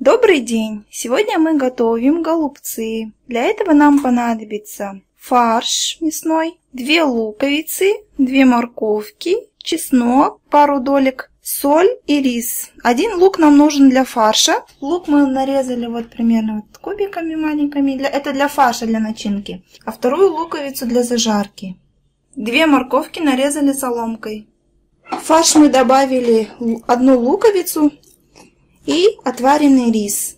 Добрый день! Сегодня мы готовим голубцы. Для этого нам понадобится фарш мясной, 2 луковицы, 2 морковки, чеснок, пару долек, соль и рис. 1 лук нам нужен для фарша. Лук мы нарезали вот примерно вот кубиками маленькими. Это для фарша, для начинки. А 2-ю луковицу для зажарки. 2 морковки нарезали соломкой. В фарш мы добавили 1 луковицу и отваренный рис.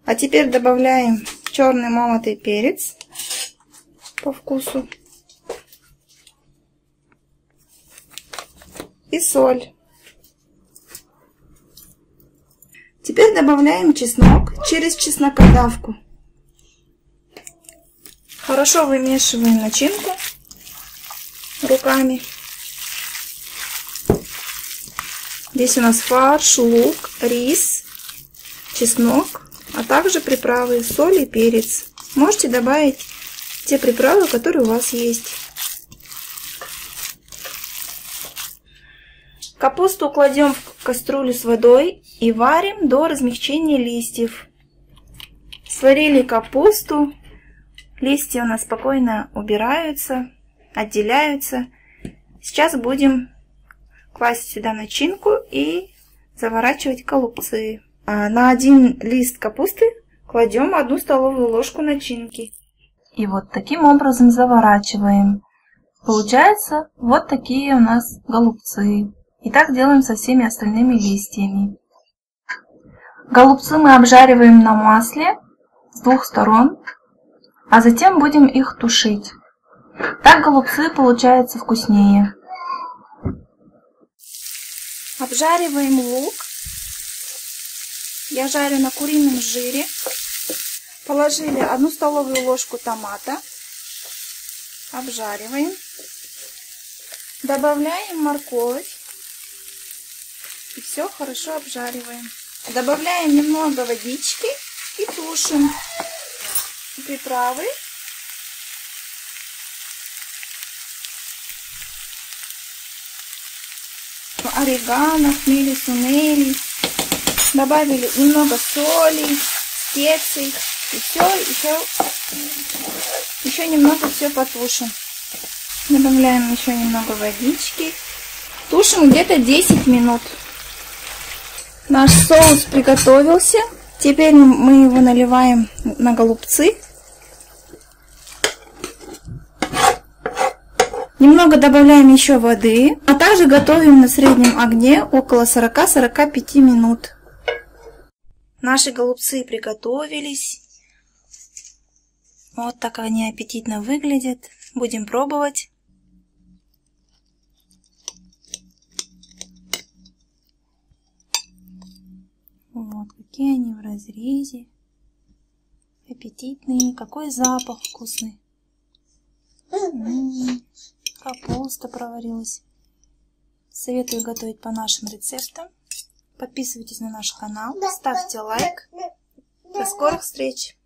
А теперь добавляем черный молотый перец по вкусу и соль. Теперь добавляем чеснок через чеснокодавку. Хорошо вымешиваем начинку руками. Здесь у нас фарш, лук, рис, чеснок, а также приправы, соль и перец. Можете добавить те приправы, которые у вас есть. Капусту кладем в кастрюлю с водой и варим до размягчения листьев. Сварили капусту, листья у нас спокойно убираются, отделяются. Сейчас будем класть сюда начинку и заворачивать голубцы. На 1 лист капусты кладем 1 столовую ложку начинки. И вот таким образом заворачиваем. Получается вот такие у нас голубцы. И так делаем со всеми остальными листьями. Голубцы мы обжариваем на масле с 2 сторон, а затем будем их тушить. Так голубцы получаются вкуснее. Обжариваем лук. Я жарю на курином жире. Положили 1 столовую ложку томата. Обжариваем. Добавляем морковь. И все хорошо обжариваем. Добавляем немного водички и тушим. Приправы. Орегано, хмели сунели. Добавили немного соли, специй. И все, еще немного все потушим. Добавляем еще немного водички. Тушим где-то 10 минут. Наш соус приготовился. Теперь мы его наливаем на голубцы. Немного добавляем еще воды, а также готовим на среднем огне около 40-45 минут. Наши голубцы приготовились. Вот так они аппетитно выглядят. Будем пробовать. Вот какие они в разрезе. Аппетитные. Какой запах вкусный. Капуста проварилась. Советую готовить по нашим рецептам. Подписывайтесь на наш канал, ставьте лайк. До скорых встреч!